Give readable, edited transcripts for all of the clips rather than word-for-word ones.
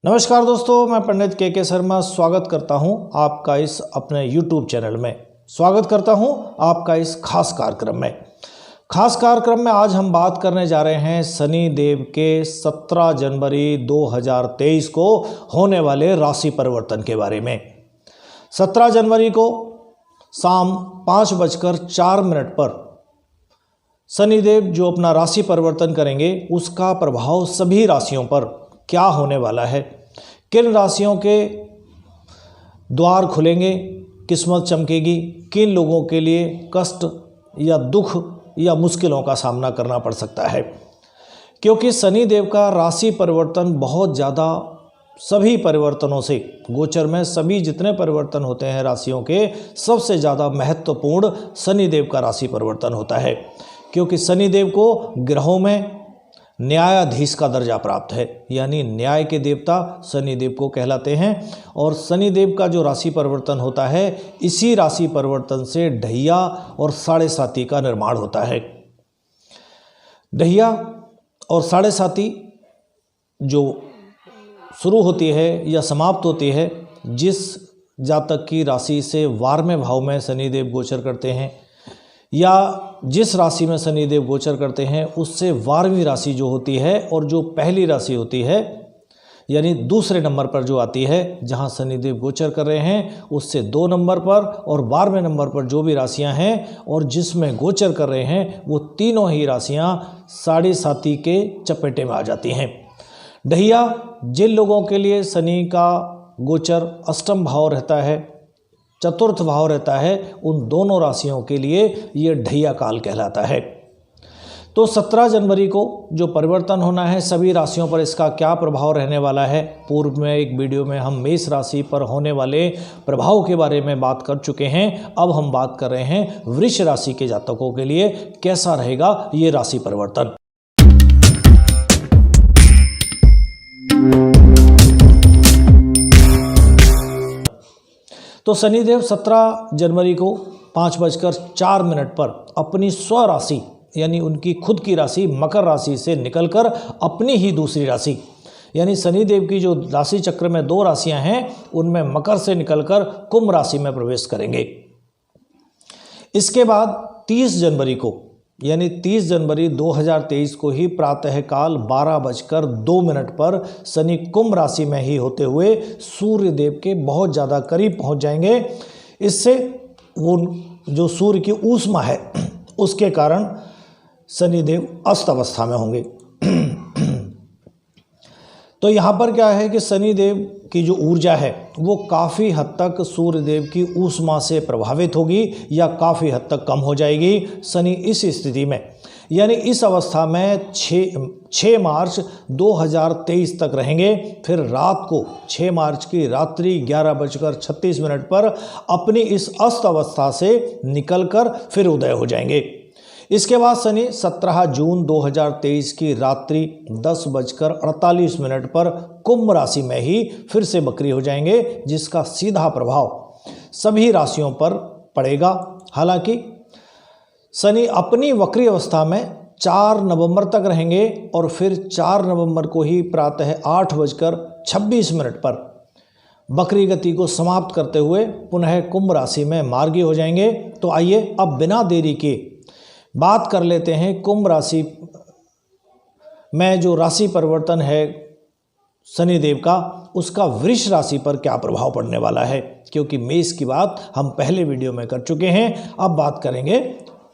नमस्कार दोस्तों, मैं पंडित के शर्मा स्वागत करता हूं आपका इस अपने YouTube चैनल में। स्वागत करता हूं आपका इस खास कार्यक्रम में। खास कार्यक्रम में आज हम बात करने जा रहे हैं शनि देव के 17 जनवरी 2023 को होने वाले राशि परिवर्तन के बारे में। 17 जनवरी को शाम 5:04 पर शनिदेव जो अपना राशि परिवर्तन करेंगे उसका प्रभाव सभी राशियों पर क्या होने वाला है, किन राशियों के द्वार खुलेंगे, किस्मत चमकेगी, किन लोगों के लिए कष्ट या दुख या मुश्किलों का सामना करना पड़ सकता है। क्योंकि शनिदेव का राशि परिवर्तन बहुत ज़्यादा सभी परिवर्तनों से, गोचर में सभी जितने परिवर्तन होते हैं राशियों के, सबसे ज़्यादा महत्वपूर्ण शनिदेव का राशि परिवर्तन होता है। क्योंकि शनिदेव को ग्रहों में न्यायाधीश का दर्जा प्राप्त है, यानी न्याय के देवता शनिदेव को कहलाते हैं। और शनिदेव का जो राशि परिवर्तन होता है, इसी राशि परिवर्तन से ढैया और साढ़े साती का निर्माण होता है। ढैया और साढ़े साती जो शुरू होती है या समाप्त होती है, जिस जातक की राशि से 12वें भाव में शनिदेव गोचर करते हैं या जिस राशि में शनिदेव गोचर करते हैं उससे 12वीं राशि जो होती है और जो पहली राशि होती है, यानी दूसरे नंबर पर जो आती है जहां शनिदेव गोचर कर रहे हैं, उससे 2 नंबर पर और 12वें नंबर पर जो भी राशियां हैं और जिसमें गोचर कर रहे हैं, वो तीनों ही राशियां साढ़े साती के चपेटे में आ जाती हैं। ढैया जिन लोगों के लिए शनि का गोचर अष्टम भाव रहता है, चतुर्थ भाव रहता है, उन दोनों राशियों के लिए ये ढैया काल कहलाता है। तो 17 जनवरी को जो परिवर्तन होना है, सभी राशियों पर इसका क्या प्रभाव रहने वाला है, पूर्व में एक वीडियो में हम मेष राशि पर होने वाले प्रभाव के बारे में बात कर चुके हैं। अब हम बात कर रहे हैं वृष राशि के जातकों के लिए कैसा रहेगा ये राशि परिवर्तन। तो शनिदेव 17 जनवरी को 5:04 पर अपनी स्वराशि यानी उनकी खुद की राशि मकर राशि से निकलकर अपनी ही दूसरी राशि, यानी शनिदेव की जो राशि चक्र में 2 राशियां हैं, उनमें मकर से निकलकर कुंभ राशि में प्रवेश करेंगे। इसके बाद 30 जनवरी को यानी 30 जनवरी 2023 को ही प्रातःकाल 12:02 पर शनि कुंभ राशि में ही होते हुए सूर्य देव के बहुत ज़्यादा करीब पहुंच जाएंगे। इससे वो जो सूर्य की ऊष्मा है उसके कारण शनिदेव अस्त अवस्था में होंगे। तो यहाँ पर क्या है कि शनिदेव की जो ऊर्जा है वो काफ़ी हद तक सूर्यदेव की ऊष्मा से प्रभावित होगी या काफ़ी हद तक कम हो जाएगी। शनि इस स्थिति में यानी इस अवस्था में 6 मार्च 2023 तक रहेंगे। फिर रात को 6 मार्च की रात्रि 11:36 पर अपनी इस अस्त अवस्था से निकलकर फिर उदय हो जाएंगे। इसके बाद शनि 17 जून 2023 की रात्रि 10:48 पर कुंभ राशि में ही फिर से वक्री हो जाएंगे, जिसका सीधा प्रभाव सभी राशियों पर पड़ेगा। हालांकि शनि अपनी वक्री अवस्था में 4 नवंबर तक रहेंगे और फिर 4 नवंबर को ही प्रातः 8:26 पर वक्री गति को समाप्त करते हुए पुनः कुंभ राशि में मार्गी हो जाएंगे। तो आइए अब बिना देरी के बात कर लेते हैं कुंभ राशि में जो राशि परिवर्तन है शनिदेव का, उसका वृष राशि पर क्या प्रभाव पड़ने वाला है। क्योंकि मेष की बात हम पहले वीडियो में कर चुके हैं, अब बात करेंगे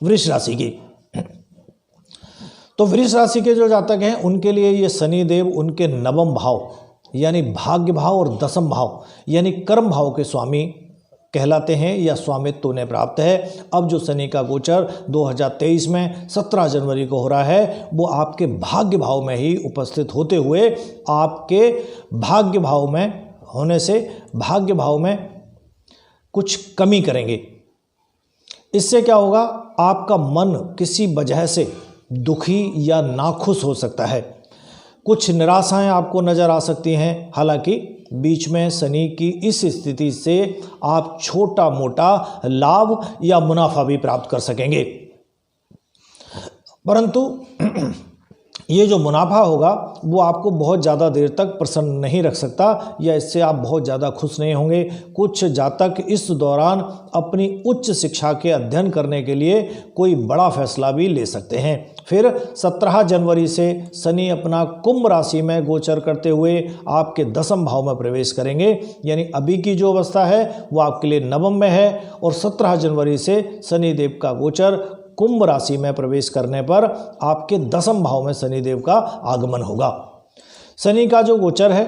वृष राशि की। तो वृष राशि के जो जातक हैं उनके लिए ये शनिदेव उनके 9वें भाव यानी भाग्य भाव और 10वें भाव यानी कर्म भाव के स्वामी कहलाते हैं या स्वामित्व उन्हें प्राप्त है। अब जो शनि का गोचर 2023 में 17 जनवरी को हो रहा है, वो आपके भाग्य भाव में ही उपस्थित होते हुए आपके भाग्य भाव में होने से भाग्य भाव में कुछ कमी करेंगे। इससे क्या होगा, आपका मन किसी वजह से दुखी या नाखुश हो सकता है, कुछ निराशाएं आपको नज़र आ सकती हैं। हालांकि बीच में शनि की इस स्थिति से आप छोटा मोटा लाभ या मुनाफा भी प्राप्त कर सकेंगे, परंतु ये जो मुनाफा होगा वो आपको बहुत ज़्यादा देर तक प्रसन्न नहीं रख सकता, या इससे आप बहुत ज़्यादा खुश नहीं होंगे। कुछ जातक इस दौरान अपनी उच्च शिक्षा के अध्ययन करने के लिए कोई बड़ा फैसला भी ले सकते हैं। फिर 17 जनवरी से शनि अपना कुंभ राशि में गोचर करते हुए आपके 10वें भाव में प्रवेश करेंगे, यानी अभी की जो अवस्था है वो आपके लिए नवम में है, और 17 जनवरी से शनिदेव का गोचर कुंभ राशि में प्रवेश करने पर आपके 10वें भाव में शनिदेव का आगमन होगा। शनि का जो गोचर है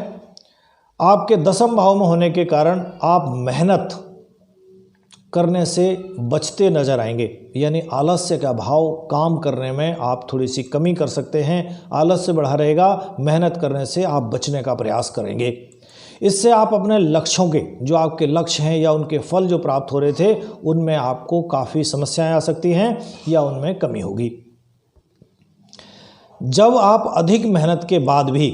आपके 10वें भाव में होने के कारण आप मेहनत करने से बचते नजर आएंगे, यानी आलस्य का भाव, काम करने में आप थोड़ी सी कमी कर सकते हैं। आलस्य बढ़ा रहेगा, मेहनत करने से आप बचने का प्रयास करेंगे। इससे आप अपने लक्ष्यों के, जो आपके लक्ष्य हैं या उनके फल जो प्राप्त हो रहे थे, उनमें आपको काफ़ी समस्याएं आ सकती हैं या उनमें कमी होगी। जब आप अधिक मेहनत के बाद भी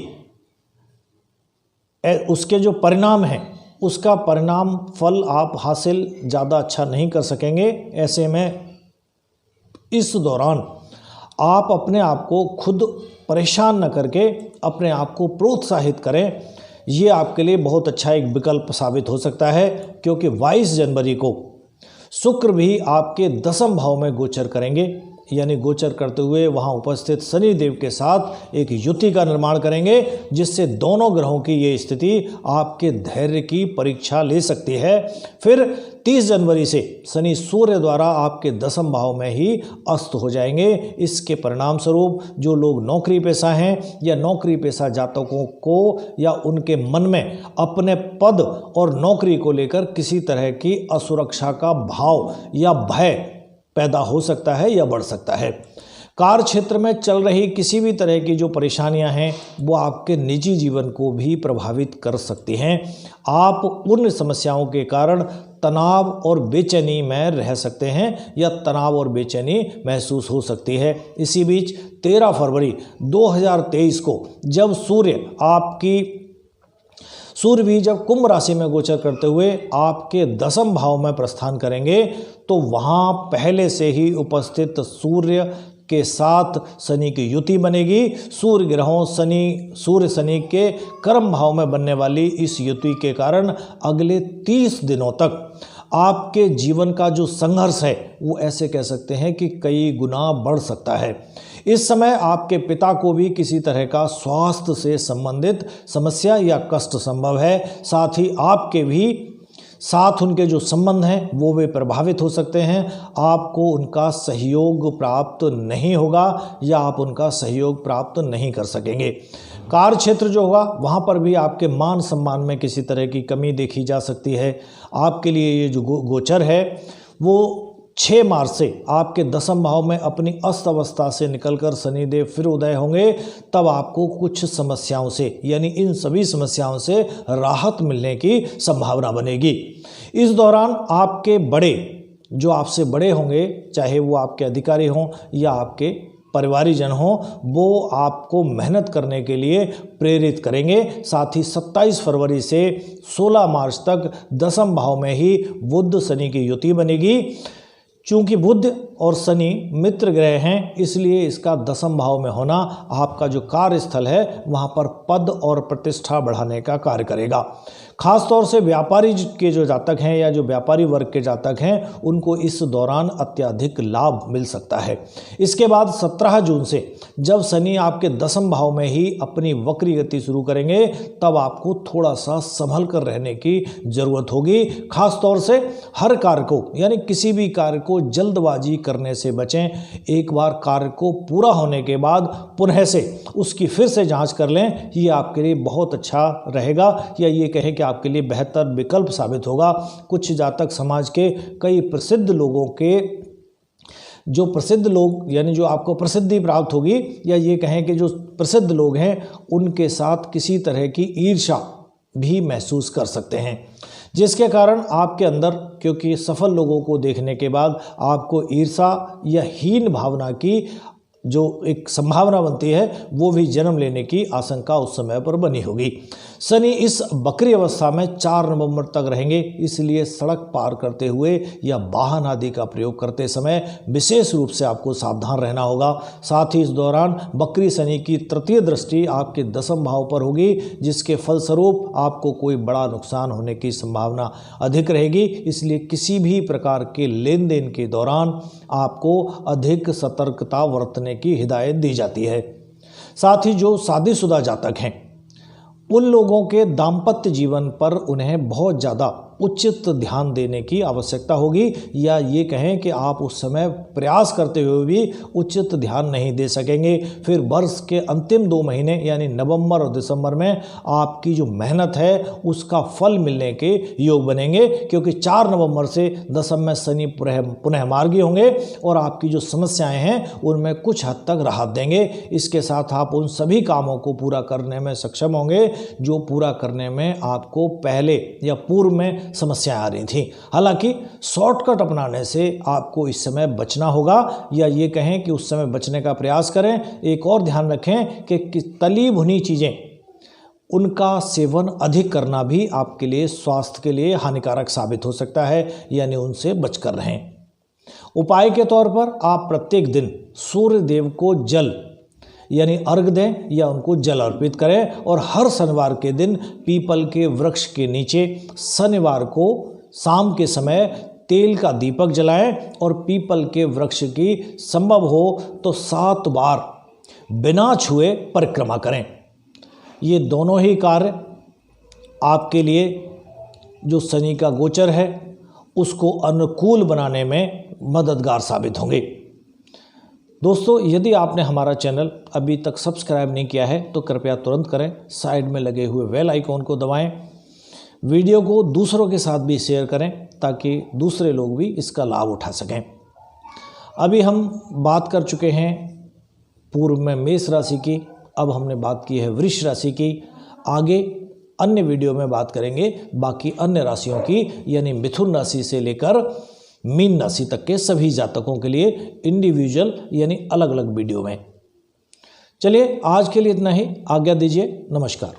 उसके जो परिणाम हैं, उसका परिणाम फल आप हासिल ज़्यादा अच्छा नहीं कर सकेंगे। ऐसे में इस दौरान आप अपने आप को खुद परेशान न करके अपने आप को प्रोत्साहित करें। ये आपके लिए बहुत अच्छा एक विकल्प साबित हो सकता है, क्योंकि 22 जनवरी को शुक्र भी आपके 10वें भाव में गोचर करेंगे, यानी गोचर करते हुए वहाँ उपस्थित शनि देव के साथ एक युति का निर्माण करेंगे, जिससे दोनों ग्रहों की ये स्थिति आपके धैर्य की परीक्षा ले सकती है। फिर 30 जनवरी से शनि सूर्य द्वारा आपके 10वें भाव में ही अस्त हो जाएंगे। इसके परिणाम स्वरूप जो लोग नौकरी पेशा हैं या नौकरी पेशा जातकों को या उनके मन में अपने पद और नौकरी को लेकर किसी तरह की असुरक्षा का भाव या भय पैदा हो सकता है या बढ़ सकता है। कार्य क्षेत्र में चल रही किसी भी तरह की जो परेशानियां हैं वो आपके निजी जीवन को भी प्रभावित कर सकती हैं। आप उन समस्याओं के कारण तनाव और बेचैनी में रह सकते हैं या तनाव और बेचैनी महसूस हो सकती है। इसी बीच 13 फरवरी 2023 को जब सूर्य भी जब कुंभ राशि में गोचर करते हुए आपके 10वें भाव में प्रस्थान करेंगे, तो वहाँ पहले से ही उपस्थित सूर्य के साथ शनि की युति बनेगी। सूर्य ग्रहों सूर्य शनि के कर्म भाव में बनने वाली इस युति के कारण अगले 30 दिनों तक आपके जीवन का जो संघर्ष है वो ऐसे कह सकते हैं कि कई गुना बढ़ सकता है। इस समय आपके पिता को भी किसी तरह का स्वास्थ्य से संबंधित समस्या या कष्ट संभव है। साथ ही आपके भी साथ उनके जो संबंध हैं वो भी प्रभावित हो सकते हैं। आपको उनका सहयोग प्राप्त नहीं होगा या आप उनका सहयोग प्राप्त नहीं कर सकेंगे। कार्य क्षेत्र जो होगा वहाँ पर भी आपके मान सम्मान में किसी तरह की कमी देखी जा सकती है। आपके लिए ये जो गोचर है वो 6 मार्च से आपके 10वें भाव में अपनी अस्त अवस्था से निकलकर शनिदेव फिर उदय होंगे। तब आपको कुछ समस्याओं से, यानी इन सभी समस्याओं से राहत मिलने की संभावना बनेगी। इस दौरान आपके बड़े, जो आपसे बड़े होंगे, चाहे वो आपके अधिकारी हों या आपके परिवारीजन हों, वो आपको मेहनत करने के लिए प्रेरित करेंगे। साथ ही 27 फरवरी से 16 मार्च तक 10वें भाव में ही बुध शनि की युति बनेगी। चूंकि बुध और शनि मित्र ग्रह हैं, इसलिए इसका 10वें भाव में होना आपका जो कार्यस्थल है वहाँ पर पद और प्रतिष्ठा बढ़ाने का कार्य करेगा। खास तौर से व्यापारी के जो जातक हैं या जो व्यापारी वर्ग के जातक हैं, उनको इस दौरान अत्यधिक लाभ मिल सकता है। इसके बाद 17 जून से जब शनि आपके 10वें भाव में ही अपनी वक्री गति शुरू करेंगे, तब आपको थोड़ा सा संभल कर रहने की जरूरत होगी। खास तौर से हर कार्य को, यानी किसी भी कार्य को जल्दबाजी करने से बचें। एक बार कार्य को पूरा होने के बाद पुनः से उसकी फिर से जांच कर लें, ये आपके लिए बहुत अच्छा रहेगा, या ये कहें कि आपके लिए बेहतर विकल्प साबित होगा। कुछ जातक समाज के कई प्रसिद्ध लोगों के, जो प्रसिद्ध लोग, यानी जो आपको प्रसिद्धि प्राप्त होगी, या ये कहें कि जो प्रसिद्ध लोग हैं उनके साथ किसी तरह की ईर्ष्या भी महसूस कर सकते हैं, जिसके कारण आपके अंदर, क्योंकि सफल लोगों को देखने के बाद आपको ईर्ष्या या हीन भावना की जो एक संभावना बनती है, वो भी जन्म लेने की आशंका उस समय पर बनी होगी। शनि इस बकरी अवस्था में 4 नवंबर तक रहेंगे, इसलिए सड़क पार करते हुए या वाहन आदि का प्रयोग करते समय विशेष रूप से आपको सावधान रहना होगा। साथ ही इस दौरान बकरी शनि की तृतीय दृष्टि आपके 10वें भाव पर होगी, जिसके फलस्वरूप आपको कोई बड़ा नुकसान होने की संभावना अधिक रहेगी। इसलिए किसी भी प्रकार के लेन देन के दौरान आपको अधिक सतर्कता बरतने की हिदायत दी जाती है। साथ ही जो शादीशुदा जातक हैं उन लोगों के दाम्पत्य जीवन पर उन्हें बहुत ज़्यादा उचित ध्यान देने की आवश्यकता होगी, या ये कहें कि आप उस समय प्रयास करते हुए भी उचित ध्यान नहीं दे सकेंगे। फिर वर्ष के अंतिम 2 महीने यानी नवंबर और दिसंबर में आपकी जो मेहनत है उसका फल मिलने के योग बनेंगे, क्योंकि 4 नवंबर से 10वें में शनि पुनः मार्गी होंगे और आपकी जो समस्याएं हैं उनमें कुछ हद तक राहत देंगे। इसके साथ आप उन सभी कामों को पूरा करने में सक्षम होंगे जो पूरा करने में आपको पहले या पूर्व में समस्याएं आ रही थी। हालांकि शॉर्टकट अपनाने से आपको इस समय बचना होगा, या ये कहें कि उस समय बचने का प्रयास करें। एक और ध्यान रखें कि तली भुनी चीज़ें उनका सेवन अधिक करना भी आपके लिए स्वास्थ्य के लिए हानिकारक साबित हो सकता है, यानी उनसे बचकर रहें। उपाय के तौर पर आप प्रत्येक दिन सूर्य देव को जल यानी अर्घ दें या उनको जल अर्पित करें, और हर शनिवार के दिन पीपल के वृक्ष के नीचे शनिवार को शाम के समय तेल का दीपक जलाएं और पीपल के वृक्ष की संभव हो तो 7 बार बिना छुए परिक्रमा करें। ये दोनों ही कार्य आपके लिए जो शनि का गोचर है उसको अनुकूल बनाने में मददगार साबित होंगे। दोस्तों, यदि आपने हमारा चैनल अभी तक सब्सक्राइब नहीं किया है तो कृपया तुरंत करें। साइड में लगे हुए बेल आइकॉन को दबाएं। वीडियो को दूसरों के साथ भी शेयर करें ताकि दूसरे लोग भी इसका लाभ उठा सकें। अभी हम बात कर चुके हैं पूर्व में मेष राशि की, अब हमने बात की है वृष राशि की। आगे अन्य वीडियो में बात करेंगे बाकी अन्य राशियों की, यानी मिथुन राशि से लेकर मीन राशि तक के सभी जातकों के लिए इंडिविजुअल यानी अलग अलग वीडियो में। चलिए आज के लिए इतना ही, आज्ञा दीजिए, नमस्कार।